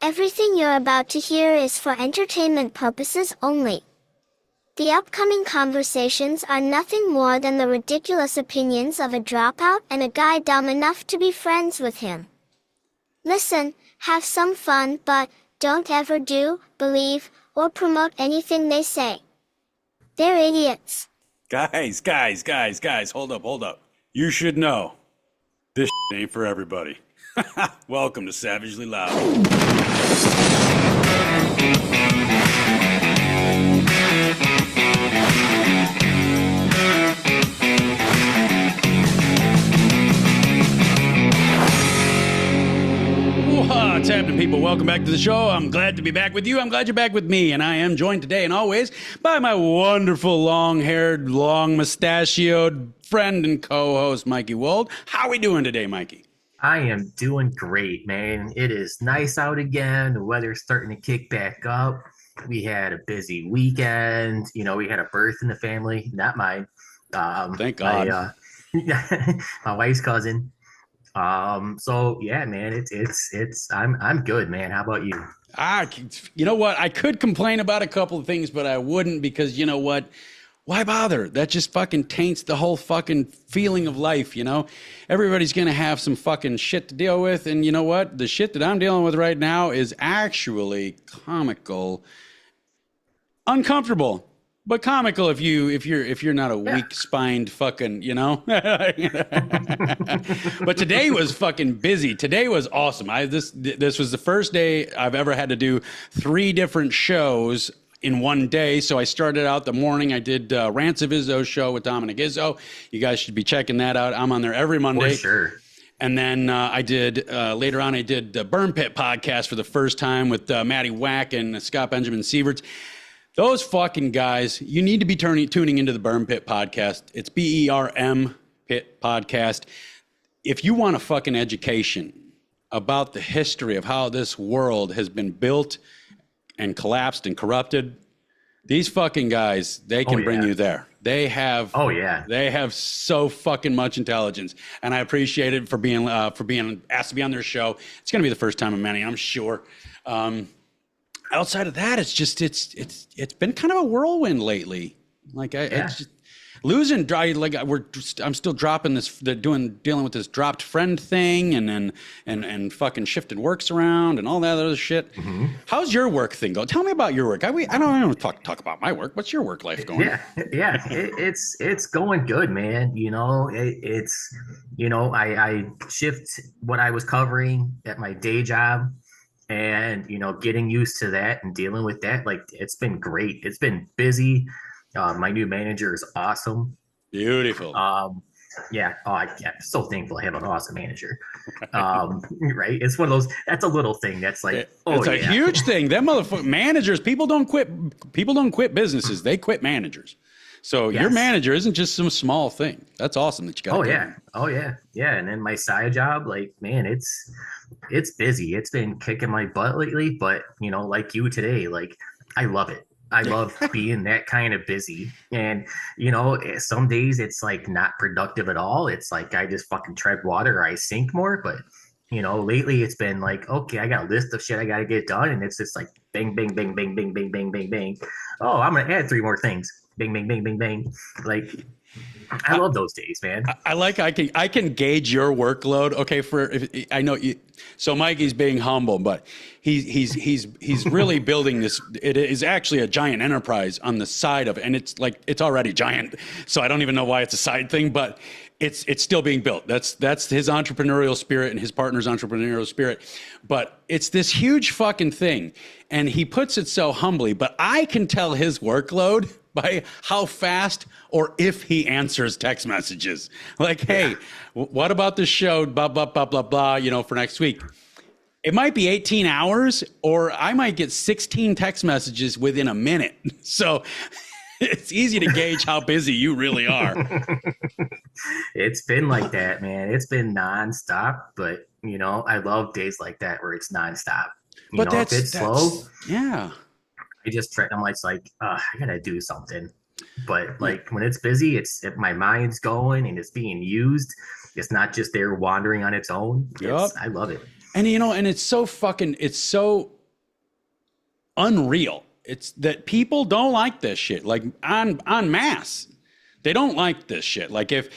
Everything you're about to hear is for entertainment purposes only. The upcoming conversations are nothing more than the ridiculous opinions of a dropout and a guy dumb enough to be friends with him. Listen, have some fun, but don't ever do, believe, or promote anything they say. They're idiots. Guys, hold up. You should know, this ain't for everybody. Welcome to Savagely Loud. What's happening, people? Welcome back to the show. I'm glad to be back with you. I'm glad you're back with me. And I am joined today and always by my wonderful, long-haired, long-mustachioed friend and co-host, Mikey Wold. How are we doing today, Mikey? I am doing great, man. It is nice out again. The weather's starting to kick back up. We had a busy weekend. You know, we had a birth in the family, not mine. Thank God. My wife's cousin. So yeah, man, I'm good, man. How about you? You know what? I could complain about a couple of things, but I wouldn't, because you know what? Why bother? That just fucking taints the whole fucking feeling of life, you know? Everybody's going to have some fucking shit to deal with. And you know what? The shit that I'm dealing with right now is actually comical, uncomfortable, but comical if you're not a weak-spined fucking, you know? But today was fucking busy. Today was awesome. This was the first day I've ever had to do 3 different shows in one day. So I started out the morning. I did Rants of Izzo's show with Dominic Izzo. You guys should be checking that out. I'm on there every Monday. For sure. And then later on, I did the Burn Pit podcast for the first time with Matty Wack and Scott Benjamin Sieverts. Those fucking guys, you need to be tuning into the Burn Pit podcast. It's BERM Pit podcast. If you want a fucking education about the history of how this world has been built and collapsed and corrupted, these fucking guys, they can bring you there. They have they have so fucking much intelligence, and I appreciate it for being asked to be on their show. It's going to be the first time of many, I'm sure. Outside of that, it's been kind of a whirlwind lately. Like it's just losing dry. Like I'm still dropping this. Dealing with this dropped friend thing, and fucking shifting works around and all that other shit. Mm-hmm. How's your work thing going? Tell me about your work. I don't talk about my work. What's your work life going? It's going good, man. You know, I shift what I was covering at my day job. And, you know, getting used to that and dealing with that, like, it's been great. It's been busy. My new manager is awesome. Beautiful. I'm so thankful I have an awesome manager. Right? It's one of those, that's a little thing that's like, it's a huge thing. Them motherfucking managers, people don't quit businesses. They quit managers. So your manager isn't just some small thing. That's awesome that you got. Oh yeah. And then my side job, like, man, it's busy. It's been kicking my butt lately, but you know, like you today, like I love it. I love being that kind of busy. And you know, some days it's like not productive at all. It's like I just fucking tread water or I sink more. But you know, lately it's been like, okay, I got a list of shit I got to get done, and it's just like bang, bang, bang, bang, bang, bang, bang, bang, bang. Oh, I'm gonna add 3 more things. Bang, bang, bang, bang, bang. Like, I love those days, man. I can gauge your workload. Okay, I know you. So Mikey's being humble, but he's really building this. It is actually a giant enterprise on the side of it, and it's already giant. So I don't even know why it's a side thing, but it's still being built. That's his entrepreneurial spirit and his partner's entrepreneurial spirit. But it's this huge fucking thing, and he puts it so humbly. But I can tell his workload by how fast or if he answers text messages. Like, hey, what about this show, blah, blah, blah, blah, blah, you know, for next week. It might be 18 hours, or I might get 16 text messages within a minute. So it's easy to gauge how busy you really are. It's been like that, man. It's been nonstop, but, you know, I love days like that where it's nonstop. If it's slow, I just try. I'm like, I gotta do something. But like when it's busy, if my mind's going and it's being used. It's not just there wandering on its own. I love it. And you know, and it's so unreal. It's that people don't like this shit, like en masse. They don't like this shit. Like if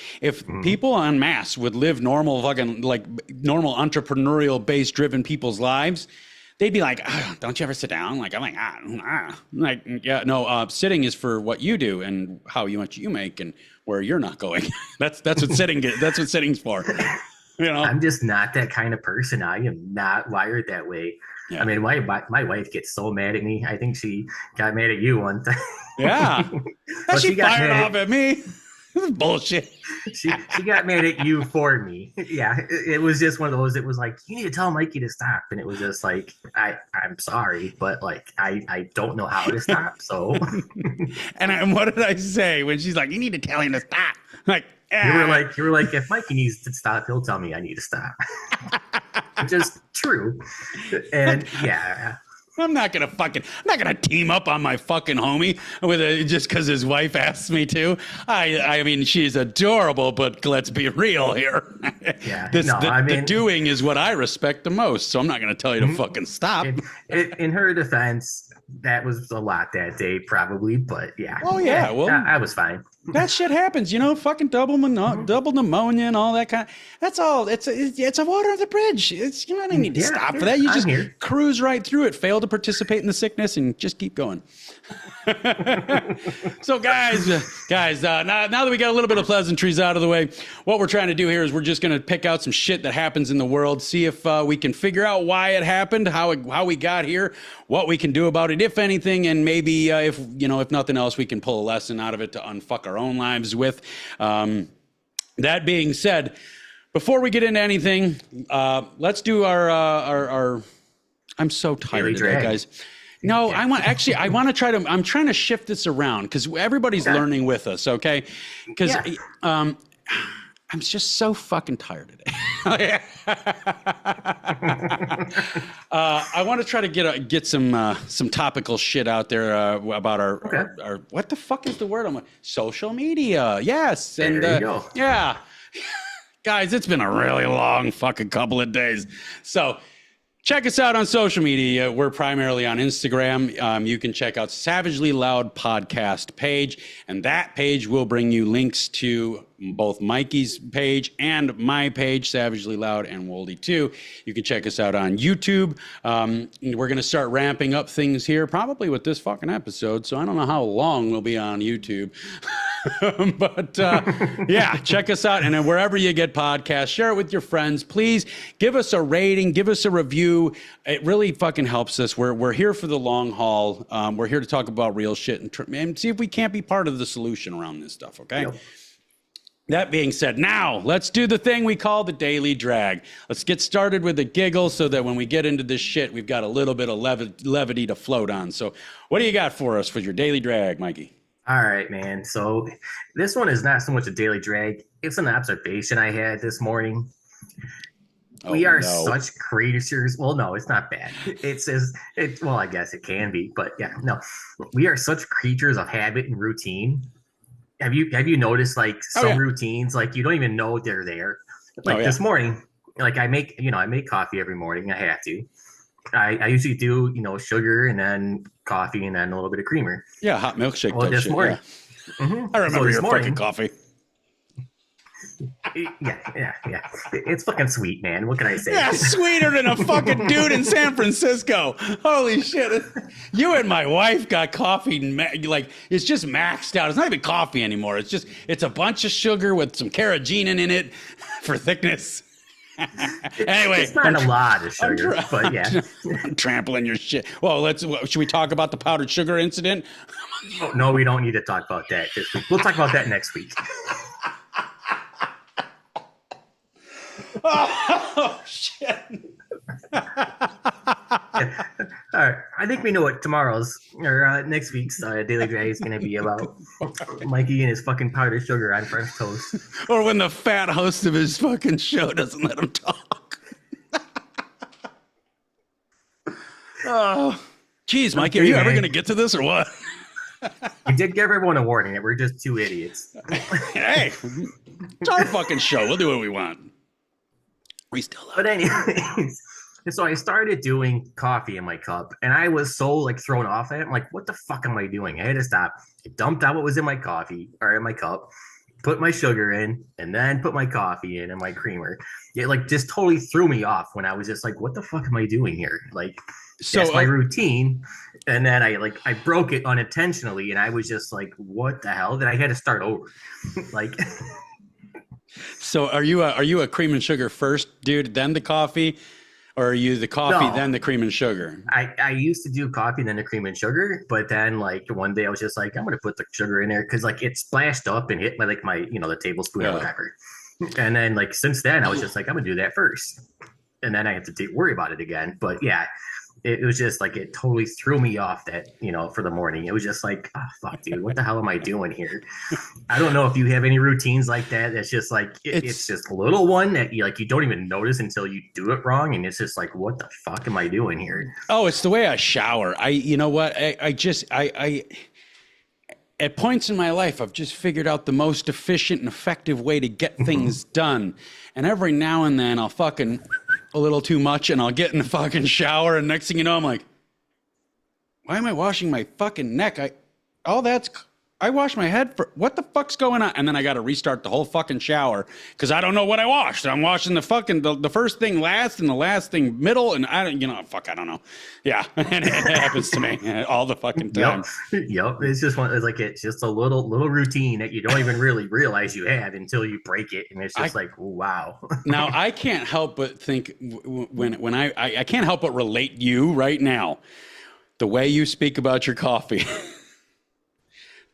people en masse would live normal fucking like normal entrepreneurial based driven people's lives, they'd be like, don't you ever sit down? Like, I'm like, like, yeah, no, sitting is for what you do and how much you make and where you're not going. that's what sitting's for. You know, I'm just not that kind of person. I am not wired that way. Yeah. I mean, my wife gets so mad at me. I think she got mad at you one time. Yeah. She fired off at me. This is bullshit. She got mad at you for me. Yeah. It was just one of those, it was like, you need to tell Mikey to stop. And it was just like, I'm sorry, but like, I don't know how to stop. So. And what did I say when she's like, you need to tell him to stop? I'm like, you were like, if Mikey needs to stop, he'll tell me I need to stop. Which is true. And yeah. I'm not gonna team up on my fucking homie just because his wife asks me to. I mean, she's adorable, but let's be real here. Yeah, the doing is what I respect the most, so I'm not gonna tell you to fucking stop. In her defense, that was a lot that day, probably, but yeah. Oh yeah, well, I was fine. That shit happens, you know, fucking double pneumonia and all that kind. That's all. It's a water on the bridge. It's, you don't need to stop for that. You just cruise right through it, fail to participate in the sickness, and just keep going. So guys, now that we got a little bit of pleasantries out of the way, what we're trying to do here is we're just going to pick out some shit that happens in the world, see if we can figure out why it happened, how we got here, what we can do about it, if anything, and maybe if nothing else, we can pull a lesson out of it to unfuck our own lives with. That being said, before we get into anything, let's do our I'm so tired today, guys. No, yeah. I'm trying to shift this around because everybody's learning with us, okay? Because I'm just so fucking tired today. I want to try to get some topical shit out there about our what the fuck is the word? Social media. Yes, and there you go. Yeah, guys, it's been a really long fucking couple of days. So check us out on social media. We're primarily on Instagram. You can check out Savagely Loud podcast page, and that page will bring you links to both Mikey's page and my page, Savagely Loud and Woldy 2. You can check us out on YouTube. We're going to start ramping up things here, probably with this fucking episode, so I don't know how long we'll be on YouTube. But yeah, check us out. And then wherever you get podcasts, share it with your friends. Please give us a rating, give us a review. It really fucking helps us. We're here for the long haul. We're here to talk about real shit and see if we can't be part of the solution around this stuff, okay? Yep. That being said, now let's do the thing we call the daily drag. Let's get started with a giggle so that when we get into this shit, we've got a little bit of levity to float on. So what do you got for us for your daily drag, Mikey? All right, man. So this one is not so much a daily drag. It's an observation I had this morning. We are such creatures. Well, no, it's not bad. Well, I guess it can be, but yeah, no. We are such creatures of habit and routine. Have you noticed like some routines, like you don't even know they're there? Like this morning, like I make coffee every morning. I have to. I usually do, sugar and then coffee and then a little bit of creamer. Yeah, hot milkshake. Well, this morning. Yeah. Mm-hmm. I remember your fucking coffee. Yeah. It's fucking sweet, man. What can I say? Yeah, sweeter than a fucking dude in San Francisco. Holy shit. You and my wife got coffee, like, it's just maxed out. It's not even coffee anymore. It's a bunch of sugar with some carrageenan in it for thickness. Anyway, it's not a lot of sugar, but yeah. I'm trampling your shit. Well, should we talk about the powdered sugar incident? No, we don't need to talk about that this week. We'll talk about that next week. Oh shit! All right, I think we know what tomorrow's or next week's daily drag is going to be about. Mikey and his fucking powdered sugar on French toast, or when the fat host of his fucking show doesn't let him talk. Oh, geez, Mikey, are you ever going to get to this or what? We did give everyone a warning that we're just two idiots. Hey, it's our fucking show. We'll do what we want. We still love But anyways, And so I started doing coffee in my cup, and I was so like thrown off at it. I'm like, what the fuck am I doing? I had to stop. I dumped out what was in my coffee or in my cup, put my sugar in, and then put my coffee in and my creamer. It like just totally threw me off when I was just like, what the fuck am I doing here? Like, that's my routine. And then I broke it unintentionally, and I was just like, what the hell? Then I had to start over. Like, so are you a cream and sugar first dude, then the coffee? Or are you the coffee, no, then the cream and sugar? I used to do coffee and then the cream and sugar, but then like one day I was just like, I'm gonna put the sugar in there because like it splashed up and hit my like my the tablespoon or whatever. And then like since then I was just like, I'm gonna do that first, and then I have to worry about it again. But yeah, it was just like it totally threw me off that for the morning. It was just like, oh fuck, dude, what the hell am I doing here? I don't know if you have any routines like that. It's just like it's just a little one that you don't even notice until you do it wrong, and it's just like, what the fuck am I doing here? Oh, it's the way I shower. You know what? I at points in my life, I've just figured out the most efficient and effective way to get things done. And every now and then I'll fucking a little too much and I'll get in the fucking shower. And next thing you know, I'm like, why am I washing my fucking neck? I wash my head for what the fuck's going on? And then I got to restart the whole fucking shower because I don't know what I washed. I'm washing the fucking, the first thing last and the last thing middle. And I don't know. Yeah. And it happens to me all the fucking time. Yep. It's just a little routine that you don't even really realize you have until you break it. And it's just like, wow. Now I can't help but think when I can't help but relate you right now, the way you speak about your coffee.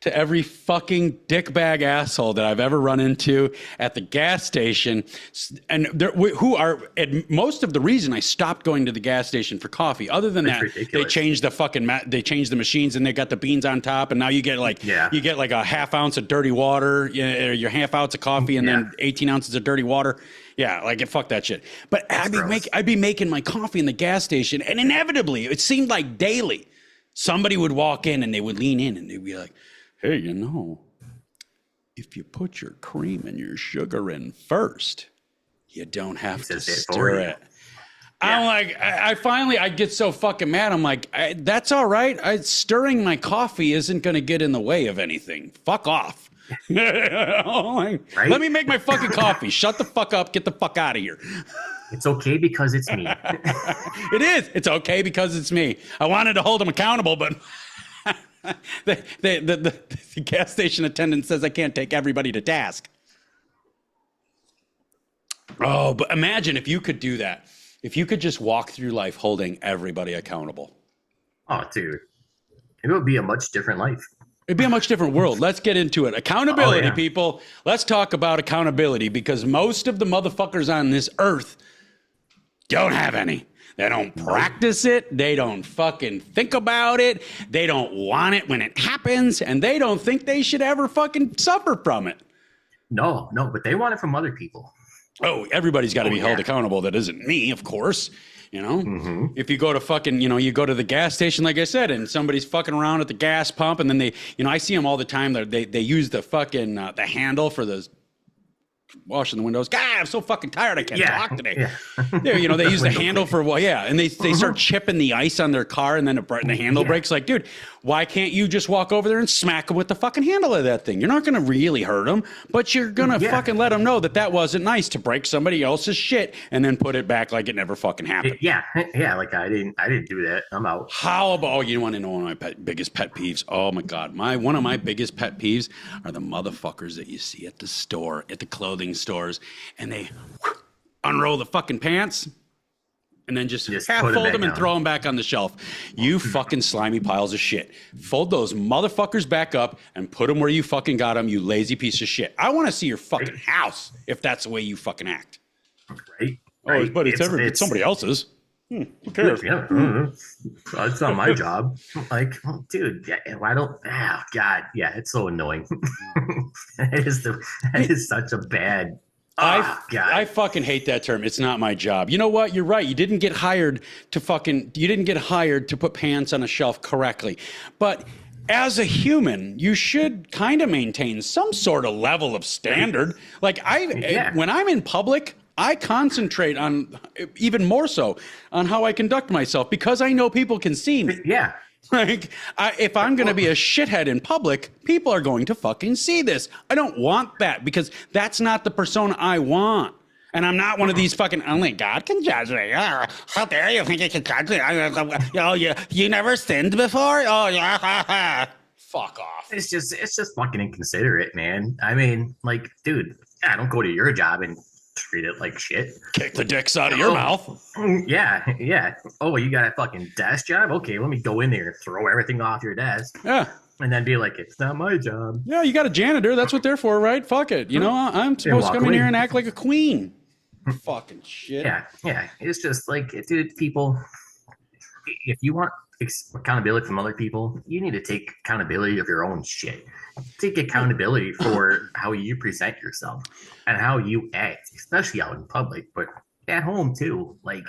To every fucking dickbag asshole that I've ever run into at the gas station, and most of the reason I stopped going to the gas station for coffee. Other than that, they changed the machines and they got the beans on top, and now you get like a half ounce of dirty water, your half ounce of coffee, and then 18 ounces of dirty water. Yeah, like fuck that shit. But I'd be making my coffee in the gas station, and inevitably, it seemed like daily, somebody would walk in and they would lean in and they'd be like, hey, if you put your cream and your sugar in first, you don't have to stir it. Yeah. I'm like, I get so fucking mad. I'm like, that's all right. Stirring my coffee isn't going to get in the way of anything. Fuck off. Right? Let me make my fucking coffee. Shut the fuck up. Get the fuck out of here. It's okay because it's me. It is. It's okay because it's me. I wanted to hold him accountable, but... The gas station attendant says I can't take everybody to task. Oh, but imagine if you could do that. If you could just walk through life holding everybody accountable. Oh, dude. It would be a much different life. It'd be a much different world. Let's get into it. Accountability, people. Let's talk about accountability because most of the motherfuckers on this earth don't have any. They don't practice it. They don't fucking think about it. They don't want it when it happens. And they don't think they should ever fucking suffer from it. No, but they want it from other people. Oh, everybody's got to be held accountable. That isn't me, of course. If you go to fucking, you go to the gas station, like I said, and somebody's fucking around at the gas pump. And then they, I see them all the time. They use the fucking, the handle for the washing the windows. God, I'm so fucking tired. I can't talk today. Yeah. They use the handle for and they start chipping the ice on their car, and then the handle breaks. Like, dude, why can't you just walk over there and smack them with the fucking handle of that thing? You're not going to really hurt them, but you're going to fucking let them know that wasn't nice to break somebody else's shit and then put it back like it never fucking happened. Yeah. Like I didn't do that. I'm out. How about, you want to know one of my biggest pet peeves? Oh my God. One of my biggest pet peeves are the motherfuckers that you see at the store, at the clothing stores, and they unroll the fucking pants and then just half fold them and throw them back on the shelf. You fucking slimy piles of shit. Fold those motherfuckers back up and put them where you fucking got them, you lazy piece of shit. I want to see your fucking house if that's the way you fucking act. Right. Oh, but it's somebody else's. Who cares? Yeah. It's not my job. Like, dude, why don't? Oh, God, yeah, it's so annoying. That is such a bad. I fucking hate that term. It's not my job. You know what? You're right. You didn't get hired to put pants on a shelf correctly. But as a human, you should kind of maintain some sort of level of standard. Like when I'm in public, I concentrate on even more so on how I conduct myself because I know people can see me. Yeah. Like, if I'm going to be a shithead in public, people are going to fucking see this. I don't want that because that's not the persona I want. And I'm not one of these fucking, only God can judge me. How dare you think you can judge me? You never sinned before? Oh, yeah. Fuck off. It's just fucking inconsiderate, man. I mean, like, dude, I don't go to your job and treat it like shit. Kick the dicks out of your mouth. Yeah. Oh, you got a fucking desk job? Okay, let me go in there and throw everything off your desk. Yeah. And then be like, it's not my job. Yeah, you got a janitor. That's what they're for, right? Fuck it. You know, I'm supposed to come in here and act like a queen. Fucking shit. Yeah. It's just like, dude, people, if you want accountability from other people, you need to take accountability of your own shit. Take accountability for how you present yourself and how you act, especially out in public, but at home too. Like,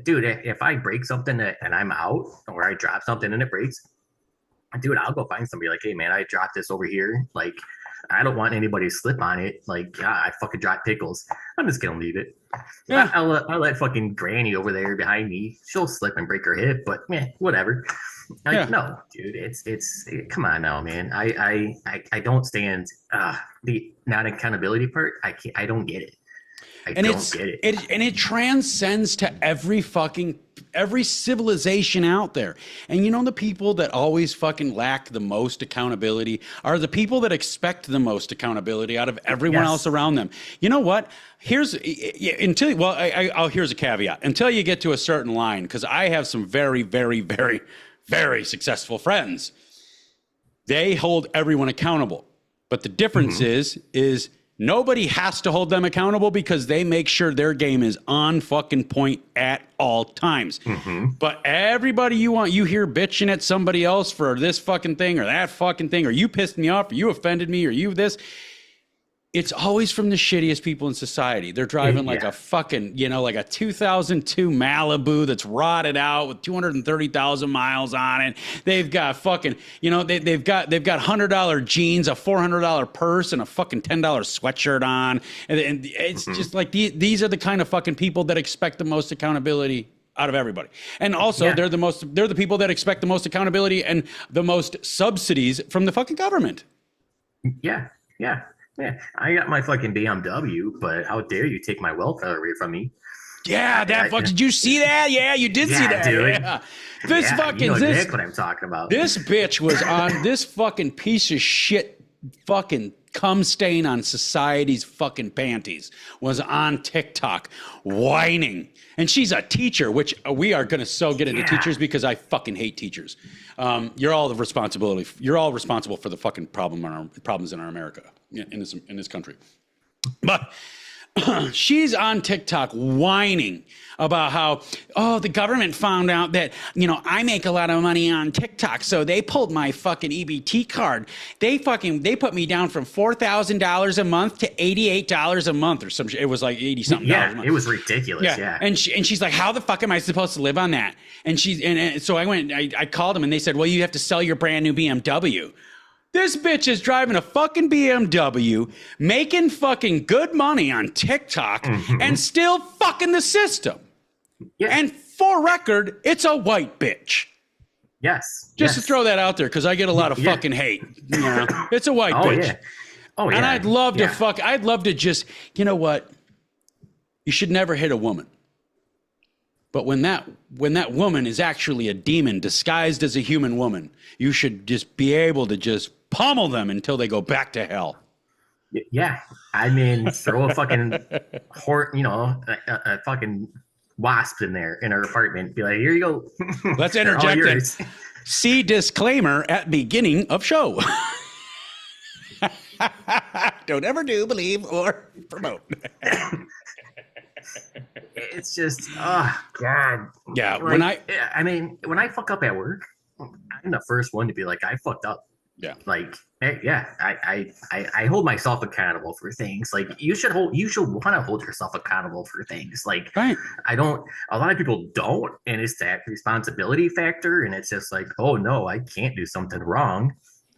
dude, if I break something and I'm out, or I drop something and it breaks, dude, I'll go find somebody like, hey man, I dropped this over here. Like, I don't want anybody to slip on it. Like, yeah, I fucking dropped pickles. I'm just gonna leave it. Yeah. I'll let fucking Granny over there behind me. She'll slip and break her hip, but whatever. Like, no, dude, it's come on now, man. I don't stand the not accountability part. I don't get it. I don't get it. And it transcends to every civilization out there. And you know, the people that always fucking lack the most accountability are the people that expect the most accountability out of everyone else around them. You know what? Here's a caveat. Until you get to a certain line, because I have some very, very, very, very successful friends. They hold everyone accountable. But the difference is nobody has to hold them accountable because they make sure their game is on fucking point at all times. But everybody you hear bitching at somebody else for this fucking thing or that fucking thing, or you pissed me off, or you offended me, or you this. It's always from the shittiest people in society. They're driving like a fucking, like a 2002 Malibu that's rotted out with 230,000 miles on it. They've got fucking, they've got $100 jeans, a $400 purse, and a fucking $10 sweatshirt on. And it's just like these are the kind of fucking people that expect the most accountability out of everybody. And also they're the people that expect the most accountability and the most subsidies from the fucking government. Yeah. I got my fucking BMW, but how dare you take my welfare away from me? Yeah, did you see that? Yeah, you did see that. Dude. Yeah. This fucking, you know exactly what I'm talking about. This bitch was on this fucking piece of shit fucking cum stain on society's fucking panties was on TikTok whining. And she's a teacher, which we are going to get into teachers because I fucking hate teachers. You're all responsible for the fucking problems in our America, in this country. But she's on TikTok whining about how, the government found out that, I make a lot of money on TikTok. So they pulled my fucking EBT card. They put me down from $4,000 a month to $88 a month or something. It was like 80 something dollars a month. It was ridiculous. Yeah. And she's like, how the fuck am I supposed to live on that? And so I called them and they said, well, you have to sell your brand new BMW. This bitch is driving a fucking BMW, making fucking good money on TikTok, and still fucking the system. Yeah. And for record, it's a white bitch. Yes. Just to throw that out there, because I get a lot of fucking hate. It's a white bitch. Yeah. Oh, yeah. And I'd love to just, you know what? You should never hit a woman. But when that woman is actually a demon disguised as a human woman, you should just be able to just pummel them until they go back to hell. Yeah. I mean, throw a fucking a fucking wasp in there in her apartment. Be like, here you go. Let's interject it. See disclaimer at beginning of show. Don't ever do, believe, or promote. It's just, oh God. Yeah. Like, when I fuck up at work, I'm the first one to be like, I fucked up. Yeah. Like, I hold myself accountable for things. Like you should want to hold yourself accountable for things. Like, right. A lot of people don't. And it's that responsibility factor. And it's just like, oh no, I can't do something wrong.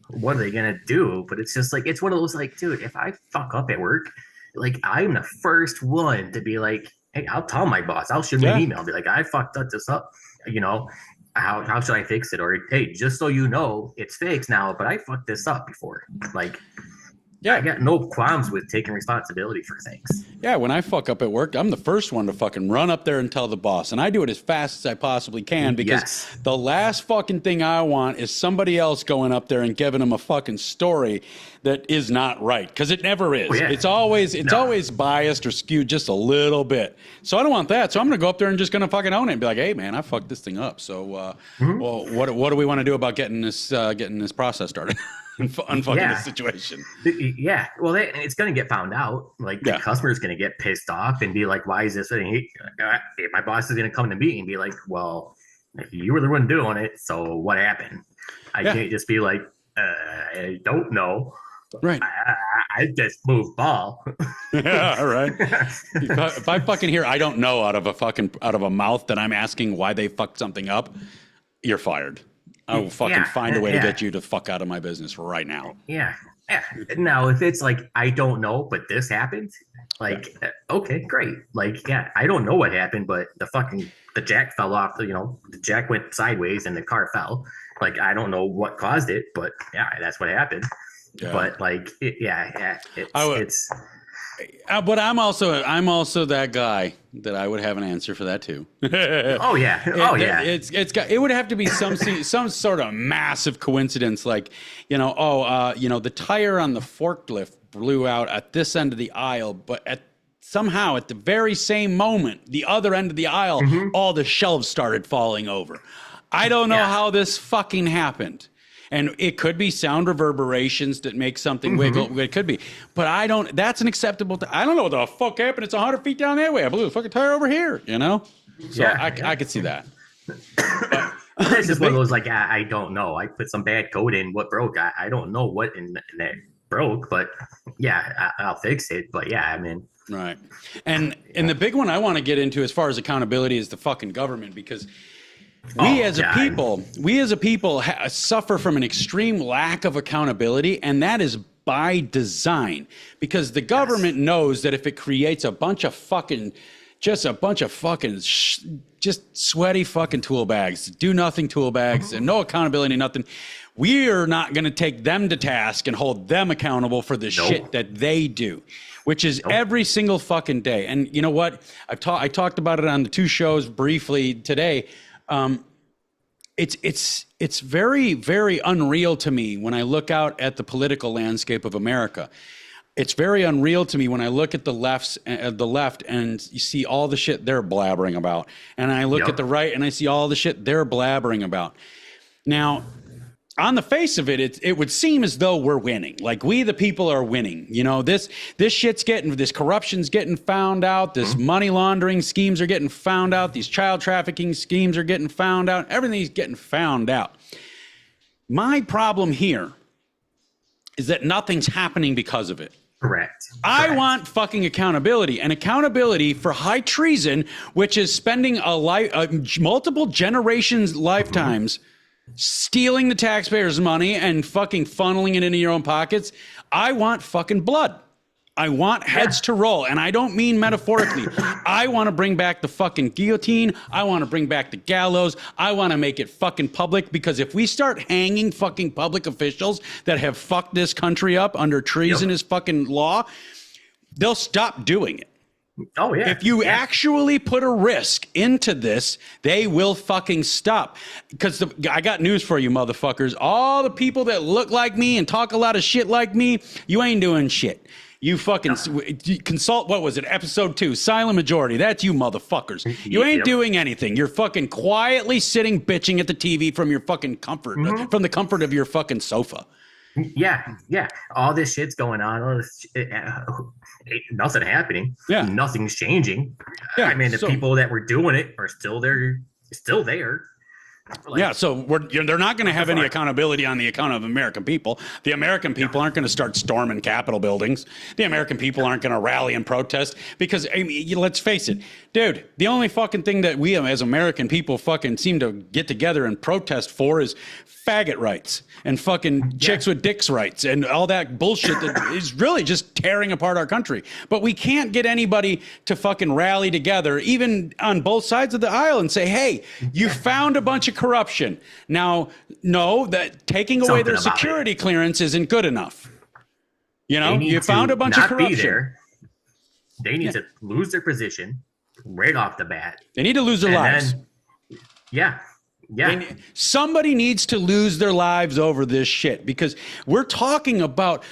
What are they going to do? But it's just like, it's one of those like, dude, if I fuck up at work, like I'm the first one to be like, hey, I'll tell my boss. I'll shoot him an email. Be like, I fucked up this up. You know, how should I fix it? Or hey, just so you know, it's fixed now, but I fucked this up before. Like, yeah, I got no qualms with taking responsibility for things. Yeah, when I fuck up at work, I'm the first one to fucking run up there and tell the boss. And I do it as fast as I possibly can because the last fucking thing I want is somebody else going up there and giving them a fucking story that is not right. Because it never is. It's always biased or skewed just a little bit. So I don't want that. So I'm going to go up there and just going to fucking own it and be like, hey, man, I fucked this thing up. So, well, what do we want to do about getting this process started? Unfucking the situation. Yeah. Well, it's going to get found out. Like the customer's going to get pissed off and be like, why is this? My boss is going to come to me and be like, well, you were the one doing it. So what happened? I can't just be like, I don't know. Right. I just moved ball. Yeah. Right. If I fucking hear, I don't know out of a mouth that I'm asking why they fucked something up, you're fired. I will fucking find a way to get you to fuck out of my business right now. Yeah. Now, if it's like, I don't know, but this happened, like, okay, great. Like, I don't know what happened, but the jack fell off, the jack went sideways and the car fell. Like, I don't know what caused it, but that's what happened. Yeah. But like, it's. But I'm also that guy that I would have an answer for that too. Oh yeah. It would have to be some sort of massive coincidence, like the tire on the forklift blew out at this end of the aisle, but somehow at the very same moment, the other end of the aisle, all the shelves started falling over. I don't know how this fucking happened. And it could be sound reverberations that make something wiggle. It could be. But that's an acceptable. I don't know what the fuck happened. It's 100 feet down that way. I blew the fucking tire over here, So I could see that. It's just one of those, like, I don't know. I put some bad code in what broke. I don't know what in that broke, but I'll fix it. But I mean. Right. And the big one I want to get into as far as accountability is the fucking government, because we as a people suffer from an extreme lack of accountability, and that is by design, because the government knows that if it creates a bunch of fucking just sweaty fucking tool bags, do nothing tool bags, and no accountability, nothing, we are not going to take them to task and hold them accountable for the shit that they do, which is every single fucking day. And you know what? I talked about it on the 2 shows briefly today. It's very, very unreal to me when I look out at the political landscape of America. It's very unreal to me when I look at the left and you see all the shit they're blabbering about, and I look at the right and I see all the shit they're blabbering about. Now, on the face of it, it would seem as though we're winning. Like, we, the people, are winning. This corruption's getting found out. This money laundering schemes are getting found out. These child trafficking schemes are getting found out. Everything's getting found out. My problem here is that nothing's happening because of it. Correct. I want fucking accountability, and accountability for high treason, which is spending multiple generations' lifetimes stealing the taxpayers' money and fucking funneling it into your own pockets. I want fucking blood. I want heads to roll, and I don't mean metaphorically. I want to bring back the fucking guillotine. I want to bring back the gallows. I want to make it fucking public, because if we start hanging fucking public officials that have fucked this country up under treasonous fucking law, they'll stop doing it. Oh, yeah. If you actually put a risk into this, they will fucking stop. Because I got news for you, motherfuckers. All the people that look like me and talk a lot of shit like me, you ain't doing shit. You fucking consult, what was it, episode 2, Silent Majority. That's you, motherfuckers. You ain't doing anything. You're fucking quietly sitting bitching at the TV from your fucking comfort, from the comfort of your fucking sofa. Yeah. All this shit's going on. All this nothing happening. Yeah. Nothing's changing. Yeah. I mean, the people that were doing it are still there. Like, so they're not going to have any accountability on the account of American people. The American people aren't going to start storming Capitol buildings. The American people aren't going to rally and protest, because, I mean, let's face it, dude, the only fucking thing that we as American people fucking seem to get together and protest for is faggot rights and fucking chicks with dicks rights and all that bullshit that is really just tearing apart our country. But we can't get anybody to fucking rally together, even on both sides of the aisle, and say, hey, you found a bunch of corruption. Now, no, that taking away their security clearance isn't good enough. You know, you found a bunch of corruption. They need to lose their position right off the bat. They need to lose their lives. Somebody needs to lose their lives over this shit, because we're talking about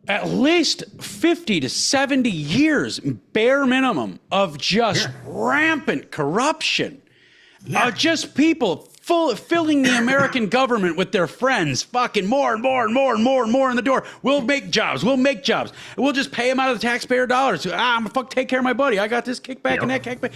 at least 50 to 70 years, bare minimum, of just rampant corruption. Just people filling the American government with their friends, fucking more and more and more and more and more in the door. We'll make jobs. We'll just pay them out of the taxpayer dollars. I'm gonna take care of my buddy. I got this kickback and that kickback.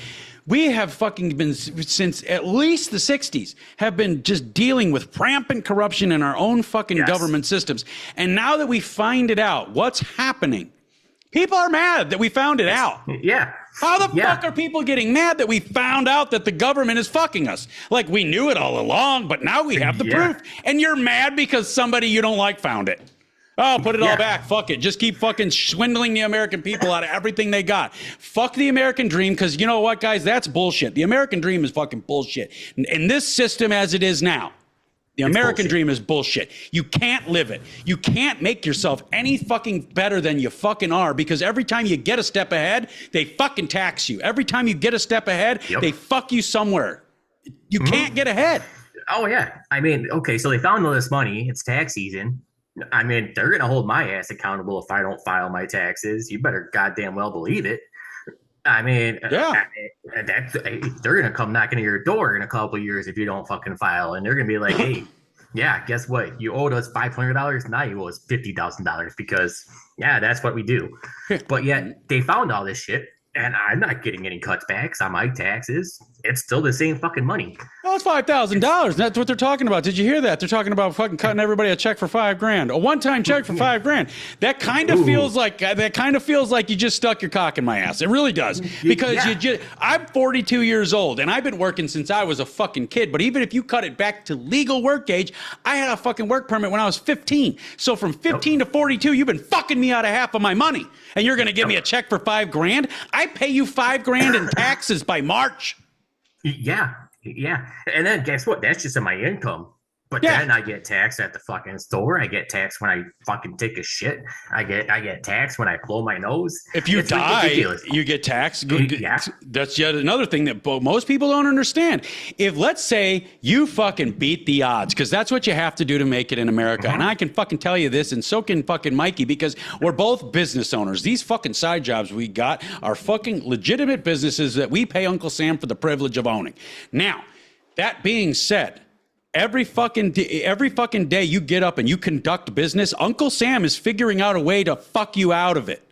We have fucking been, since at least the 60s, have been just dealing with rampant corruption in our own fucking government systems. And now that we find it out, what's happening? People are mad that we found it out. Yeah. How the fuck are people getting mad that we found out that the government is fucking us? Like, we knew it all along, but now we have the proof. And you're mad because somebody you don't like found it. Oh, put it all back. Fuck it. Just keep fucking swindling the American people out of everything they got. Fuck the American dream, because you know what, guys? That's bullshit. The American dream is fucking bullshit. In this system as it is now, the American dream is bullshit. You can't live it. You can't make yourself any fucking better than you fucking are, because every time you get a step ahead, they fucking tax you. Every time you get a step ahead, they fuck you somewhere. You can't get ahead. Oh, yeah. I mean, okay, so they found all this money. It's tax season. I mean, they're going to hold my ass accountable if I don't file my taxes. You better goddamn well believe it. I mean, they're going to come knocking at your door in a couple of years if you don't fucking file. And they're going to be like, hey, guess what? You owed us $500. Now you owe us $50,000 because, that's what we do. But yet they found all this shit. And I'm not getting any cutbacks on my taxes. It's still the same fucking money. Well, it's $5,000. That's what they're talking about. Did you hear that? They're talking about fucking cutting everybody a check for $5,000, a one-time check for $5,000. That kind of feels like you just stuck your cock in my ass. It really does, because I'm 42 years old and I've been working since I was a fucking kid. But even if you cut it back to legal work age, I had a fucking work permit when I was 15. So from 15 to 42, you've been fucking me out of half of my money, and you're going to give me a check for $5,000? I pay you $5,000 in taxes by March. Yeah. And then guess what? That's just in my income. But then I get taxed at the fucking store. I get taxed when I fucking take a shit. I get taxed when I blow my nose. If you die, you get taxed. That's yet another thing that most people don't understand. If, let's say, you fucking beat the odds, because that's what you have to do to make it in America. And I can fucking tell you this, and so can fucking Mikey, because we're both business owners. These fucking side jobs we got are fucking legitimate businesses that we pay Uncle Sam for the privilege of owning. Now, that being said, every fucking day you get up and you conduct business, Uncle Sam is figuring out a way to fuck you out of it.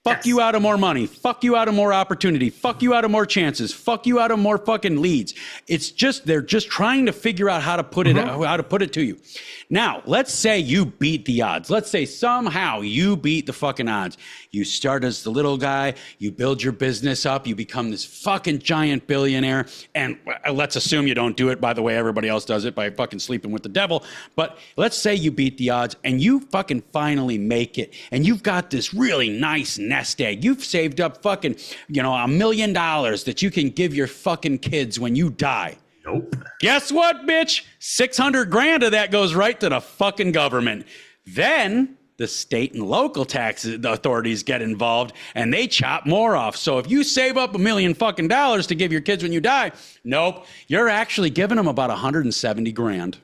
Fuck you out of more money. Fuck you out of more opportunity. Fuck you out of more chances. Fuck you out of more fucking leads. It's just, they're just trying to figure out how to put it to you. Now, let's say you beat the odds. Let's say somehow you beat the fucking odds. You start as the little guy, you build your business up, you become this fucking giant billionaire. And let's assume you don't do it by the way everybody else does it, by fucking sleeping with the devil. But let's say you beat the odds and you fucking finally make it. And you've got this really nice nest egg. You've saved up fucking, $1 million that you can give your fucking kids when you die. Nope. Guess what, bitch? $600,000 of that goes right to the fucking government. Then the state and local tax authorities get involved and they chop more off. So if you save up $1 million fucking dollars to give your kids when you die, nope, you're actually giving them about $170,000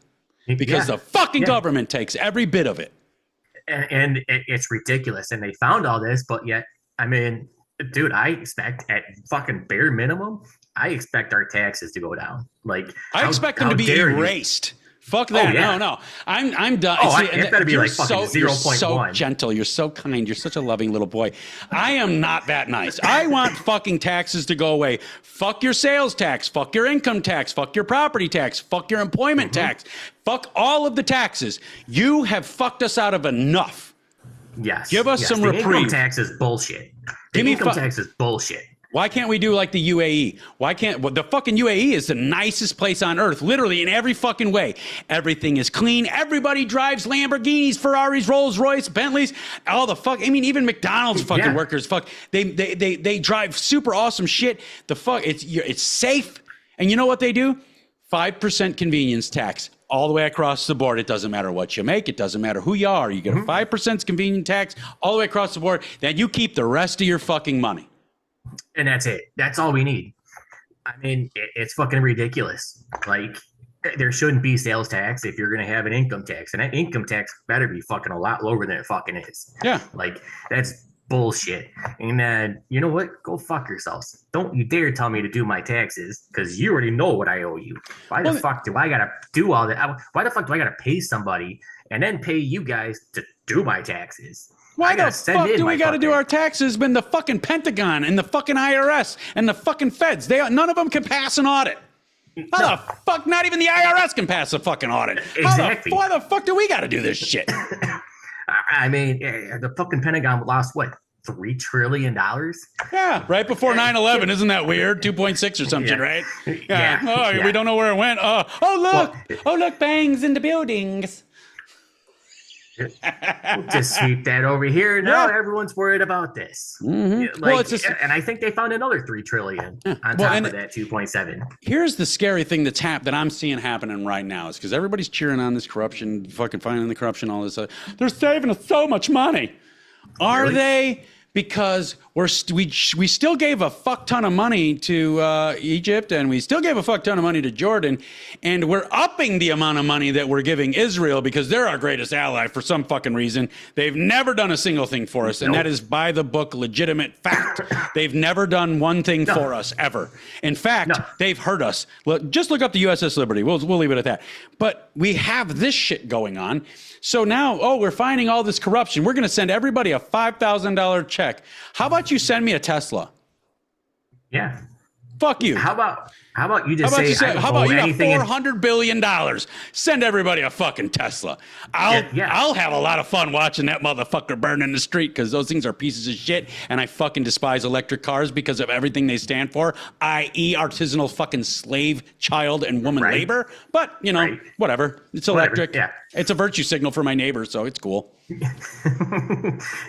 because the fucking government takes every bit of it. And it's ridiculous. And they found all this, but yet, I mean, dude, I expect at fucking bare minimum, I expect our taxes to go down. Like, I expect them to be erased. Fuck that. No. I'm done. It's got to be like fucking 0.1. You're so gentle. You're so kind. You're such a loving little boy. I am not that nice. I want fucking taxes to go away. Fuck your sales tax. Fuck your income tax. Fuck your property tax. Fuck your employment tax. Fuck all of the taxes. You have fucked us out of enough. Yes. Give us some reprieve. Income tax is bullshit. Income tax is bullshit. Why can't we do like the UAE? Why can't the fucking UAE is the nicest place on earth, literally in every fucking way. Everything is clean. Everybody drives Lamborghinis, Ferraris, Rolls Royce, Bentleys, all the fuck. I mean, even McDonald's fucking workers, fuck. They drive super awesome shit. The fuck, it's safe. And you know what they do? 5% convenience tax all the way across the board. It doesn't matter what you make. It doesn't matter who you are. You get a 5% convenience tax all the way across the board. Then you keep the rest of your fucking money. And that's it. That's all we need. I mean, it's fucking ridiculous. Like, there shouldn't be sales tax if you're going to have an income tax. And that income tax better be fucking a lot lower than it fucking is. Yeah. Like, that's bullshit. And then, you know what? Go fuck yourselves. Don't you dare tell me to do my taxes, because you already know what I owe you. Why the fuck do I got to do all that? Why the fuck do I got to pay somebody and then pay you guys to do my taxes? Why the fuck do we got to do our taxes when the fucking Pentagon and the fucking IRS and the fucking feds, none of them can pass an audit? How the fuck? Not even the IRS can pass a fucking audit. Exactly. Why the fuck do we got to do this shit? I mean, the fucking Pentagon lost what? $3 trillion? Yeah, right before 9/11. Isn't that weird? 2.6 or something, right? Yeah. We don't know where it went. Look, bangs in the buildings. We'll just sweep that over here. Now everyone's worried about this. Mm-hmm. Like, and I think they found another $3 trillion on top of that 2.7. Here's the scary thing that I'm seeing happening right now is because everybody's cheering on this corruption, fucking finding the corruption, all this. They're saving us so much money. Are they? Because we still gave a fuck ton of money to Egypt, and we still gave a fuck ton of money to Jordan, and we're upping the amount of money that we're giving Israel because they're our greatest ally for some fucking reason. They've never done a single thing for us, and that is by the book legitimate fact. They've never done one thing for us ever. In fact, they've hurt us. Just look up the USS Liberty. We'll leave it at that. But we have this shit going on. So now, we're finding all this corruption. We're going to send everybody a $5,000 check. How about you send me a Tesla? Yeah. Fuck you. How about you just say how about you got $400 billion? Send everybody a fucking Tesla. I'll have a lot of fun watching that motherfucker burn in the street because those things are pieces of shit, and I fucking despise electric cars because of everything they stand for, i.e. artisanal fucking slave, child, and woman labor. But, whatever. It's electric. Yeah. It's a virtue signal for my neighbor, so it's cool.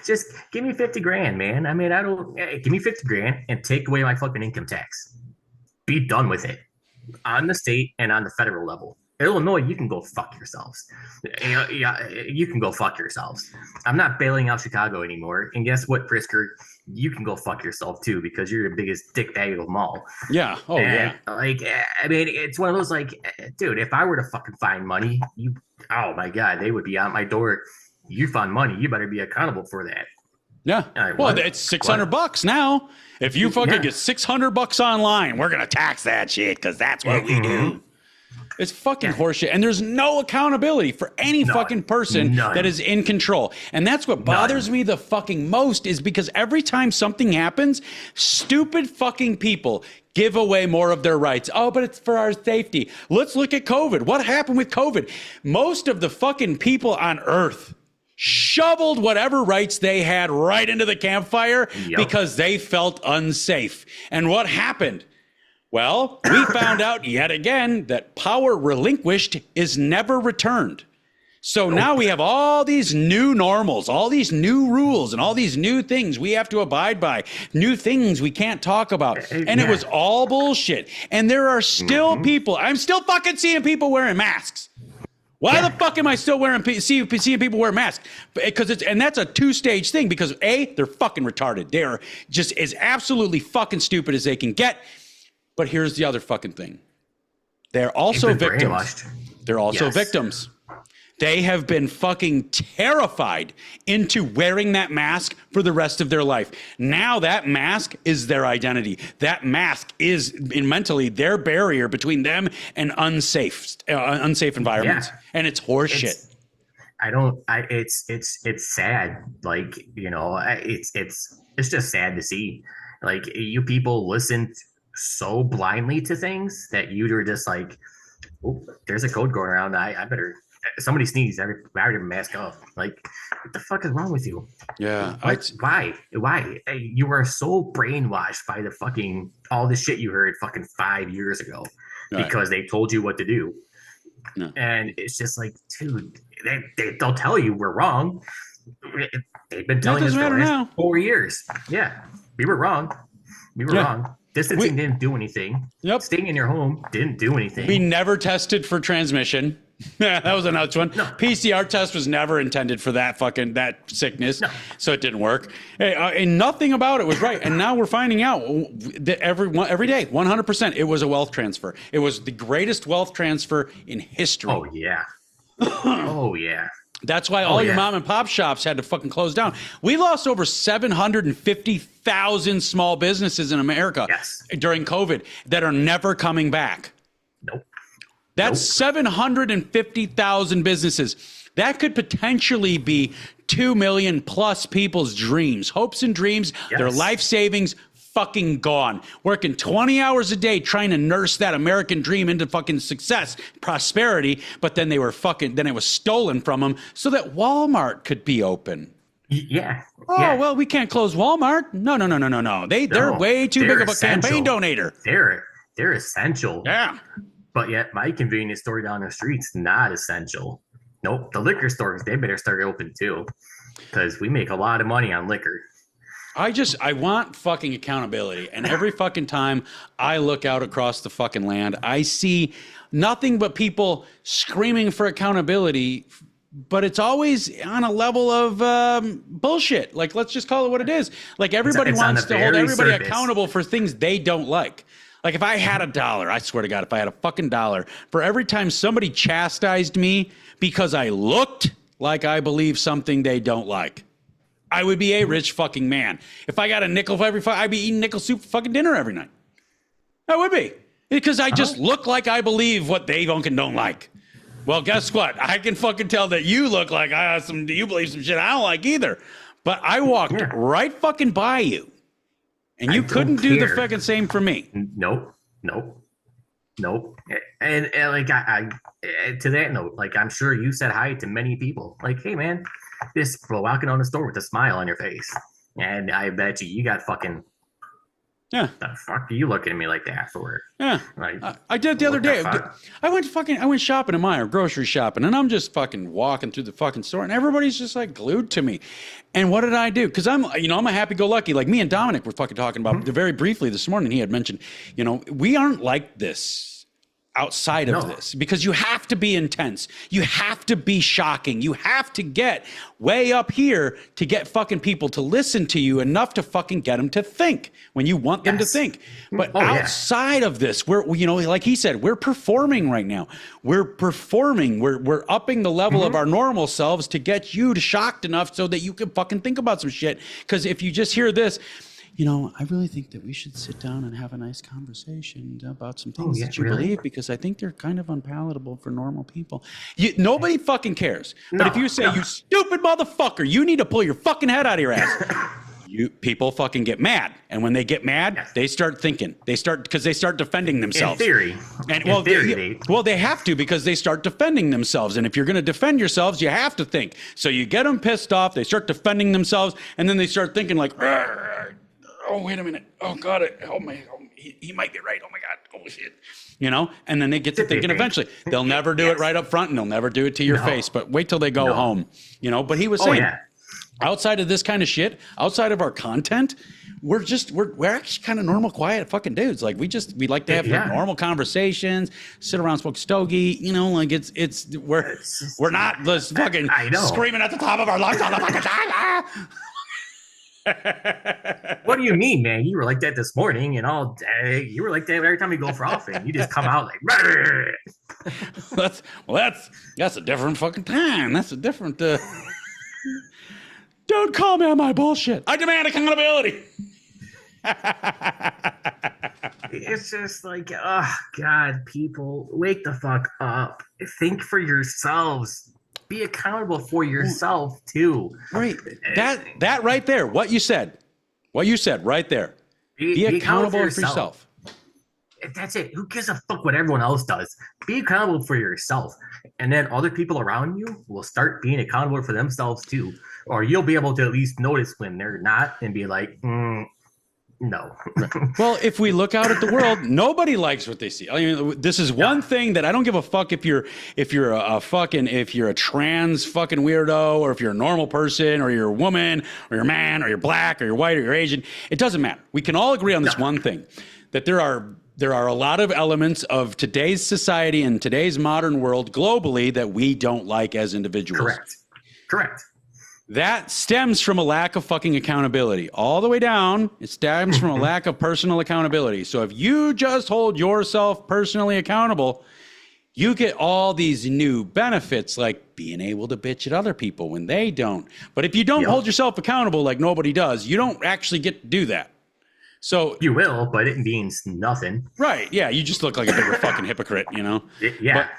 Just give me 50 grand, man. I mean, give me 50 grand and take away my fucking income tax. Be done with it on the state and on the federal level. Illinois, you can go fuck yourselves. You can go fuck yourselves. I'm not bailing out Chicago anymore. And guess what, Prisker? You can go fuck yourself too because you're the biggest dick bag of them all. Yeah. Oh, yeah. Like, I mean, it's one of those like, dude, if I were to fucking find money, oh my God, they would be out my door. You found money. You better be accountable for that. Yeah. Right, it's $600 now. If you fucking get $600 online, we're going to tax that shit because that's what we do. It's fucking horseshit. And there's no accountability for any fucking person that is in control. And that's what bothers me the fucking most is because every time something happens, stupid fucking people give away more of their rights. Oh, but it's for our safety. Let's look at COVID. What happened with COVID? Most of the fucking people on Earth shoveled whatever rights they had right into the campfire because they felt unsafe. And what happened? Well, we found out yet again that power relinquished is never returned. So now we have all these new normals, all these new rules, and all these new things we have to abide by, new things we can't talk about. And it was all bullshit. And there are still people, I'm still fucking seeing people wearing masks. Why the fuck am I still seeing people wear masks? Because that's a two-stage thing. Because A, they're fucking retarded. They're just as absolutely fucking stupid as they can get. But here's the other fucking thing. They're also victims. They're also victims. They have been fucking terrified into wearing that mask for the rest of their life. Now that mask is their identity. That mask is mentally their barrier between them and unsafe environments. Yeah. And it's horseshit. It's sad. Like, it's just sad to see. Like, you people listen so blindly to things that you're just like, oh, there's a code going around. I better somebody sneezed, everybody mask up. Like, what the fuck is wrong with you? Yeah. Why? Hey, you were so brainwashed by the fucking all the shit you heard fucking 5 years ago because they told you what to do. No. And it's just like, dude, they'll tell you we're wrong. They've been telling us for the last 4 years. Yeah, we were wrong. We were wrong. Distancing didn't do anything. Yep. Staying in your home didn't do anything. We never tested for transmission. That was another one. No. PCR test was never intended for that sickness, so it didn't work. And nothing about it was right. And now we're finding out that every day, 100%, it was a wealth transfer. It was the greatest wealth transfer in history. Oh yeah. Oh yeah. That's why all your mom and pop shops had to fucking close down. We lost over 750,000 small businesses in America during COVID that are never coming back. Nope. That's 750,000 businesses. That could potentially be 2 million plus people's dreams, hopes and dreams, their life savings fucking gone. Working 20 hours a day trying to nurse that American dream into fucking success, prosperity, but then it was stolen from them so that Walmart could be open. Yeah. Well, we can't close Walmart. No. They're way too big of a campaign donator. They're essential. Yeah. But yet my convenience store down the street's not essential. Nope. The liquor stores, they better start open too. Because we make a lot of money on liquor. I want fucking accountability. And every fucking time I look out across the fucking land, I see nothing but people screaming for accountability, but it's always on a level of bullshit. Like, let's just call it what it is. Like, everybody wants to hold everybody accountable for things they don't like. Like, if I had $1, I swear to God, if I had a fucking dollar, for every time somebody chastised me because I looked like I believe something they don't like, I would be a rich fucking man. If I got a nickel for I'd be eating nickel soup for fucking dinner every night. I would be. Because I just look like I believe what they fucking don't like. Well, guess what? I can fucking tell that you look like you believe some shit I don't like either. But I walked right fucking by you. And you couldn't do the fucking same for me. Nope. And like, I to that note, like, I'm sure you said hi to many people. Like, hey, man, just walking on the store with a smile on your face. And I bet you got fucking... Yeah. The fuck are you looking at me like that for? Yeah. Like, I did the other day. I went shopping at Meijer, grocery shopping, and I'm just fucking walking through the fucking store, and everybody's just like glued to me. And what did I do? Because I'm a happy-go-lucky. Like, me and Dominic were fucking talking about very briefly this morning. He had mentioned, we aren't like this outside of this, because you have to be intense. You have to be shocking. You have to get way up here to get fucking people to listen to you enough to fucking get them to think when you want them to think. But outside of this, we're, like he said, we're performing right now. We're performing. We're upping the level of our normal selves to get you to shocked enough so that you can fucking think about some shit. Because if you just hear this, I really think that we should sit down and have a nice conversation about some things that you believe, because I think they're kind of unpalatable for normal people. Nobody fucking cares. But if you say, you stupid motherfucker, you need to pull your fucking head out of your ass. People fucking get mad. And when they get mad, they start thinking. They start defending themselves. In theory. They have to, because they start defending themselves. And if you're going to defend yourselves, you have to think. So you get them pissed off, they start defending themselves, and then they start thinking like, oh, wait a minute. Oh, God. He might be right. Oh, my God. Oh, shit. And then they get to thinking eventually. They'll never do it right up front, and they'll never do it to your face. But wait till they go home. But he was saying, outside of this kind of shit, outside of our content, we're actually kind of normal, quiet fucking dudes. Like, we like to have normal conversations, sit around, smoke stogie. Like we're not this fucking screaming at the top of our lungs all the fucking time. What do you mean, man? You were like that this morning and all day. You were like that every time you go frothing. You just come out like, that's a different fucking time. That's a different. Don't call me on my bullshit. I demand accountability. It's just like, oh God, people, wake the fuck up. Think for yourselves. Be accountable for yourself too. Right. That right there. What you said right there. Be accountable for yourself. That's it. Who gives a fuck what everyone else does? Be accountable for yourself. And then other people around you will start being accountable for themselves too. Or you'll be able to at least notice when they're not and be like, no. Well, if we look out at the world, nobody likes what they see. I mean, this is one thing that I don't give a fuck if you're a trans fucking weirdo, or if you're a normal person, or you're a woman, or you're a man, or you're black, or you're white, or you're Asian. It doesn't matter. We can all agree on this one thing, that there are a lot of elements of today's society and today's modern world globally that we don't like as individuals. Correct. That stems from a lack of fucking accountability. All the way down, it stems from a lack of personal accountability. So if you just hold yourself personally accountable, you get all these new benefits, like being able to bitch at other people when they don't. But if you don't hold yourself accountable like nobody does, you don't actually get to do that. So you will, but it means nothing. Right. Yeah. You just look like a bigger fucking hypocrite, you know? Yeah.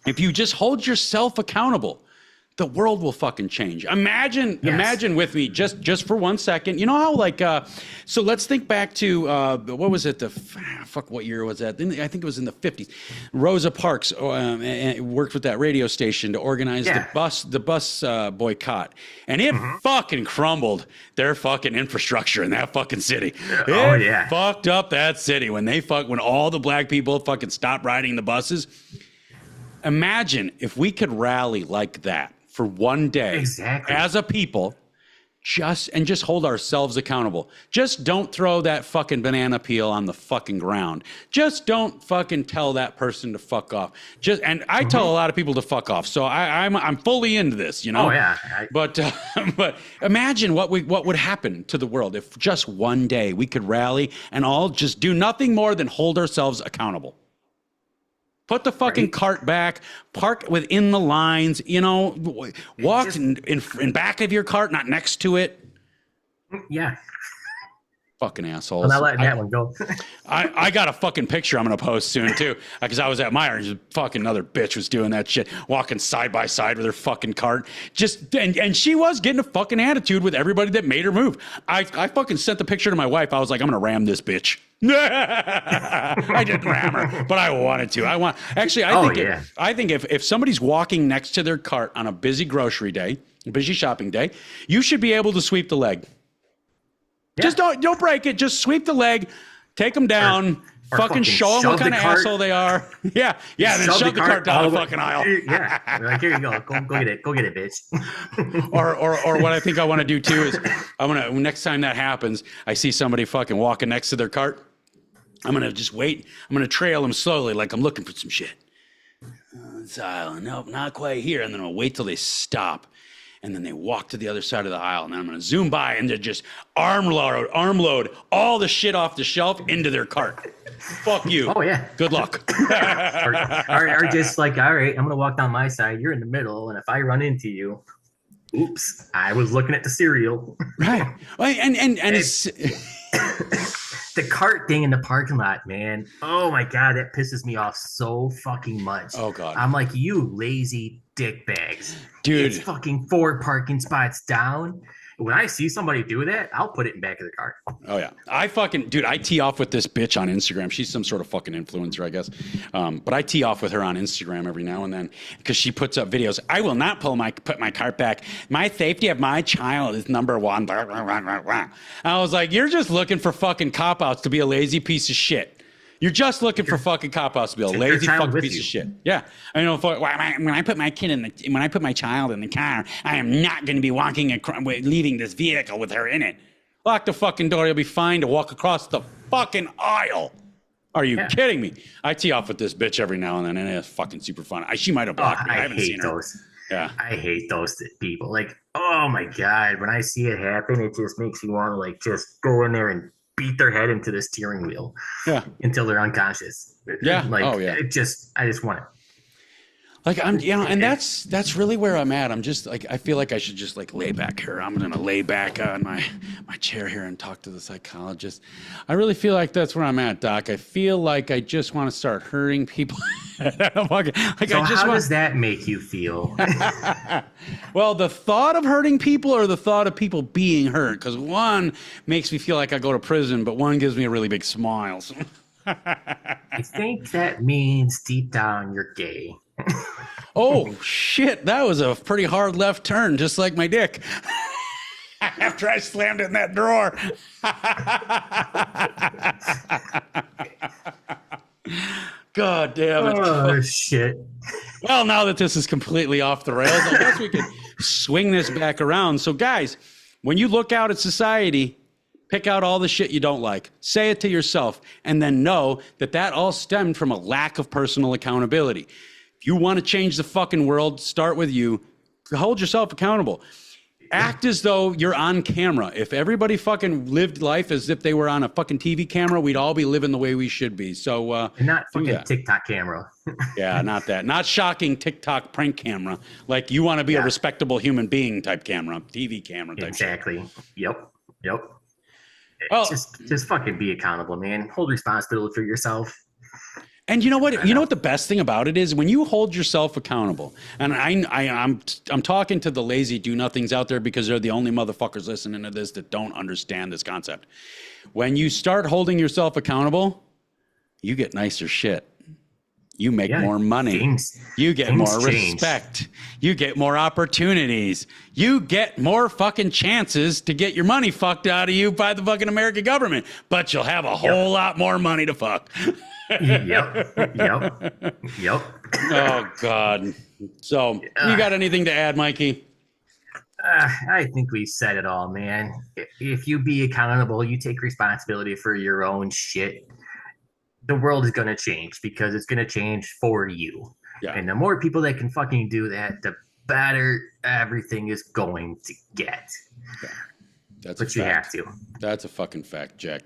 If you just hold yourself accountable, the world will fucking change. Imagine with me just for 1 second. You know how so let's think back to what was it? What year was that? I think it was in the 50s. Rosa Parks worked with that radio station to organize the bus boycott, and it fucking crumbled their fucking infrastructure in that fucking city. It fucked up that city when all the black people fucking stopped riding the buses. Imagine if we could rally like that for one day as a people, just hold ourselves accountable. Just don't throw that fucking banana peel on the fucking ground. Just don't fucking tell that person to fuck off. And I tell a lot of people to fuck off. So I'm fully into this, you know? Oh yeah. But imagine what would happen to the world if just one day we could rally and all just do nothing more than hold ourselves accountable. Put the fucking cart back, park within the lines, you know, walk in back of your cart, not next to it. Yeah. Fucking assholes. I'm not letting that one go. I got a fucking picture I'm going to post soon, too, because I was at Myers. Fucking another bitch was doing that shit, walking side by side with her fucking cart. And she was getting a fucking attitude with everybody that made her move. I fucking sent the picture to my wife. I was like, I'm going to ram this bitch. I didn't ram her, but I wanted to. I think if somebody's walking next to their cart on a busy grocery day, a busy shopping day, you should be able to sweep the leg. Yeah. Just don't break it. Just sweep the leg, take them down, or fucking show them what kind of asshole they are. Yeah. Then shove the cart down the fucking aisle. Yeah, like, here you go. Go get it, bitch. or what I think I want to do too is next time that happens, I see somebody fucking walking next to their cart. I'm gonna just wait. I'm gonna trail them slowly, like I'm looking for some shit. This aisle, nope, not quite here. And then I'll wait till they stop. And then they walk to the other side of the aisle, and then I'm going to zoom by and they just arm load all the shit off the shelf into their cart. Fuck you. Oh, yeah. Good luck. or just like, all right, I'm going to walk down my side. You're in the middle. And if I run into you, oops, I was looking at the cereal. Right. And it's... The cart thing in the parking lot, man. Oh, my God. That pisses me off so fucking much. Oh, God. I'm like, you lazy dick bags. Dude. It's fucking 4 parking spots down. When I see somebody do that, I'll put it in back of the car. Oh, yeah. I tee off with this bitch on Instagram. She's some sort of fucking influencer, I guess. But I tee off with her on Instagram every now and then because she puts up videos. I will not put my cart back. My safety of my child is number one. I was like, you're just looking for fucking cop-outs to be a lazy piece of shit. You're just looking for fucking cop-outs to be a lazy fucking piece of shit. Yeah. I know. When I put my child in the car, I am not going to be leaving this vehicle with her in it. Lock the fucking door. You'll be fine to walk across the fucking aisle. Are you kidding me? I tee off with this bitch every now and then, and it's fucking super fun. She might have blocked me. I haven't seen her. Those. Yeah. I hate those people. Like, oh my God, when I see it happen, it just makes me want to like just go in there and beat their head into the steering wheel until they're unconscious. Yeah. Like, I just want it. Like and that's really where I'm at. I'm just like, I feel like I should just like lay back here. I'm going to lay back on my chair here and talk to the psychologist. I really feel like that's where I'm at, Doc. I feel like I just want to start hurting people. How does that make you feel? Well, the thought of hurting people or the thought of people being hurt? Because one makes me feel like I go to prison, but one gives me a really big smile. I think that means deep down you're gay. Oh, shit. That was a pretty hard left turn, just like my dick. After I slammed it in that drawer. God damn it. Oh, shit. Well, now that this is completely off the rails, I guess we could swing this back around. So, guys, when you look out at society, pick out all the shit you don't like, say it to yourself, and then know that that all stemmed from a lack of personal accountability. If you want to change the fucking world, start with you. Hold yourself accountable. Act as though you're on camera. If everybody fucking lived life as if they were on a fucking TV camera, we'd all be living the way we should be. So, and not fucking TikTok camera. Yeah, not that. Not shocking TikTok prank camera. Like you want to be a respectable human being type camera, TV camera type. Exactly. Shit. Yep. Well, just fucking be accountable, man. Hold responsibility for yourself. And you know what? You know what the best thing about it is when you hold yourself accountable. And I'm talking to the lazy do-nothings out there because they're the only motherfuckers listening to this that don't understand this concept. When you start holding yourself accountable, you get nicer shit. You make more money. You get more respect. You get more opportunities. You get more fucking chances to get your money fucked out of you by the fucking American government. But you'll have a whole lot more money to fuck. Yep. Oh, God. So, you got anything to add, Mikey? I think we said it all, man. If you be accountable, you take responsibility for your own shit, the world is going to change because it's going to change for you. Yeah. And the more people that can fucking do that, the better everything is going to get. Yeah. That's but you have to. That's a fucking fact, Jack.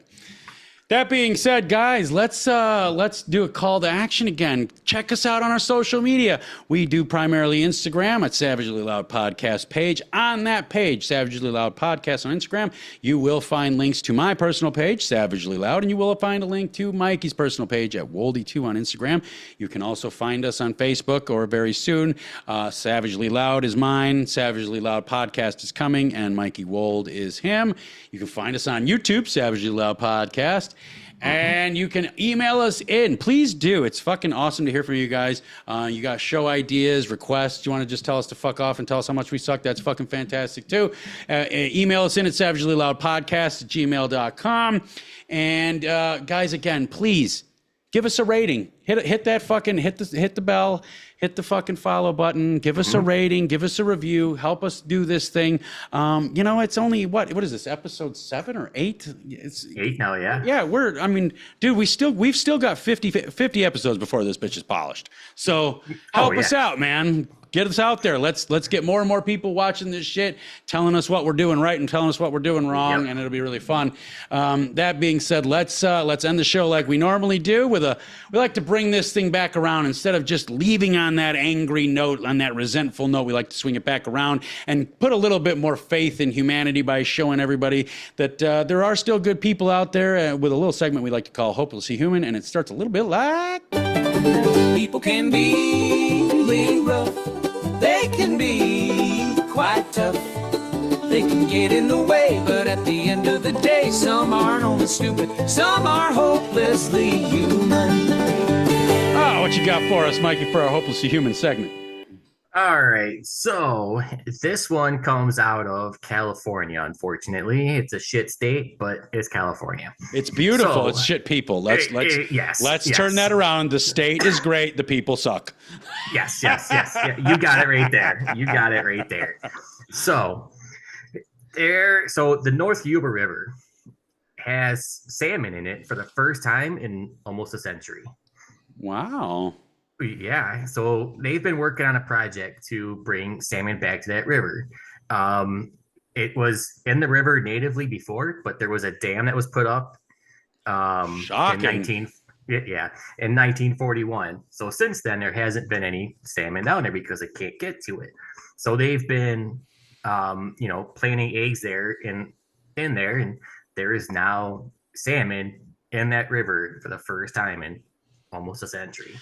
That being said, guys, let's do a call to action again. Check us out on our social media. We do primarily Instagram at Savagely Loud Podcast page. On that page, Savagely Loud Podcast on Instagram, you will find links to my personal page, Savagely Loud, and you will find a link to Mikey's personal page at Woldy2 on Instagram. You can also find us on Facebook, or very soon, Savagely Loud is mine, Savagely Loud Podcast is coming, and Mikey Wold is him. You can find us on YouTube, Savagely Loud Podcast. And you can email us in. Please do. It's fucking awesome to hear from you guys. You got show ideas, requests. You want to just tell us to fuck off and tell us how much we suck? That's fucking fantastic, too. Email us in at savagelyloudpodcast@gmail.com. And, guys, again, please give us a rating. Hit that fucking, hit the bell. Hit the fucking follow button. Give us a rating. Give us a review. Help us do this thing. It's only what is this? Episode 7 or 8? It's 8 now, yeah. Yeah, dude, we've still got 50 episodes before this bitch is polished. So help us out, man. Get us out there. Let's get more and more people watching this shit, telling us what we're doing right and telling us what we're doing wrong, and it'll be really fun. That being said, let's end the show like we normally do we like to bring this thing back around. Instead of just leaving on that angry note, on that resentful note, we like to swing it back around and put a little bit more faith in humanity by showing everybody that there are still good people out there, with a little segment we like to call Hopelessly Human, and it starts a little bit like... People can be really rough. They can be quite tough. They can get in the way, but at the end of the day, some aren't only stupid, some are hopelessly human. Oh, what you got for us, Mikey, for our Hopelessly Human segment? All right, so this one comes out of California, unfortunately. It's a shit state, but it's California. It's beautiful. It's shit people. Let's turn that around. The state is great. The people suck. Yes. Yeah, you got it right there. So the North Yuba River has salmon in it for the first time in almost a century. Wow. Yeah, so they've been working on a project to bring salmon back to that river. It was in the river natively before, but there was a dam that was put up Shocking. in 1941. So since then, there hasn't been any salmon down there because they can't get to it. So they've been, planting eggs there in there, and there is now salmon in that river for the first time in almost a century.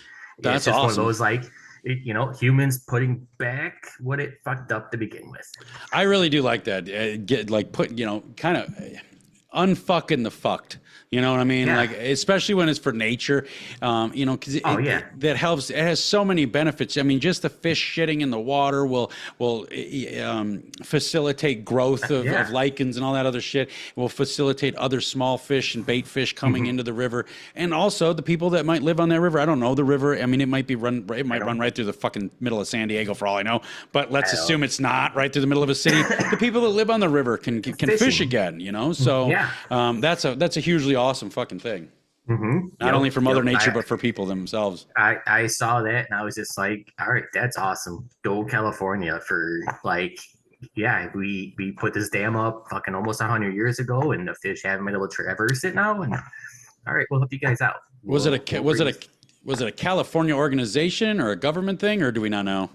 That's awesome. One of those humans putting back what it fucked up to begin with. I really do like that. unfucking the fucked. You know what I mean? Yeah. Like, especially when it's for nature, you know, because that helps. It has so many benefits. I mean, just the fish shitting in the water will facilitate growth of lichens and all that other shit. It will facilitate other small fish and bait fish coming into the river, and also the people that might live on that river. I don't know the river. I mean, it might run right through the fucking middle of San Diego for all I know. But let's assume it's not right through the middle of a city. The people that live on the river can fish again. You know, so that's a hugely awesome fucking thing. Not only for Mother Nature, but for people themselves. I saw that and I was just like, all right, that's awesome. Go California for like, we put this dam up fucking almost 100 years ago, and the fish haven't been able to traverse it now. And all right, we'll help you guys out. Was it a California organization or a government thing, or do we not know?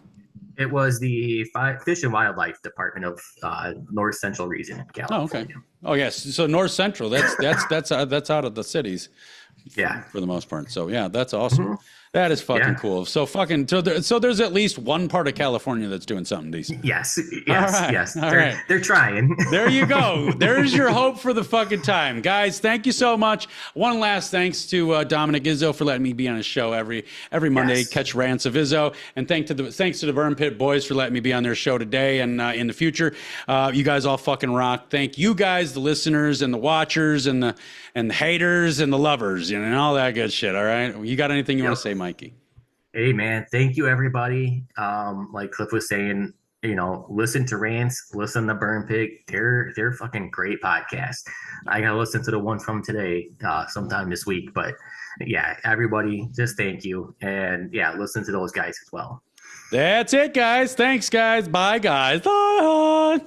It was the Fish and Wildlife Department of North Central region in California. Oh, okay. Oh, yes. So North Central, that's out of the cities. Yeah, for the most part. So yeah, that's awesome. That is fucking cool. So so there's at least one part of California that's doing something decent. Yes. They're trying. There you go. There's your hope for the fucking time, guys. Thank you so much. One last thanks to Dominic Izzo for letting me be on his show every Monday. Catch rants of Izzo, and thanks to the Burn Pit Boys for letting me be on their show today and in the future. You guys all fucking rock. Thank you guys, the listeners and the watchers and the haters and the lovers, you know, and all that good shit. All right, you got anything you want to say, Mikey? Hey man, thank you everybody. Like Cliff was saying, you know, listen to rants, listen to Burn Pig. They're fucking great podcasts. I gotta listen to the one from today sometime this week. But yeah, everybody, just thank you, and listen to those guys as well. That's it, guys. Thanks, guys. Bye, guys. Bye.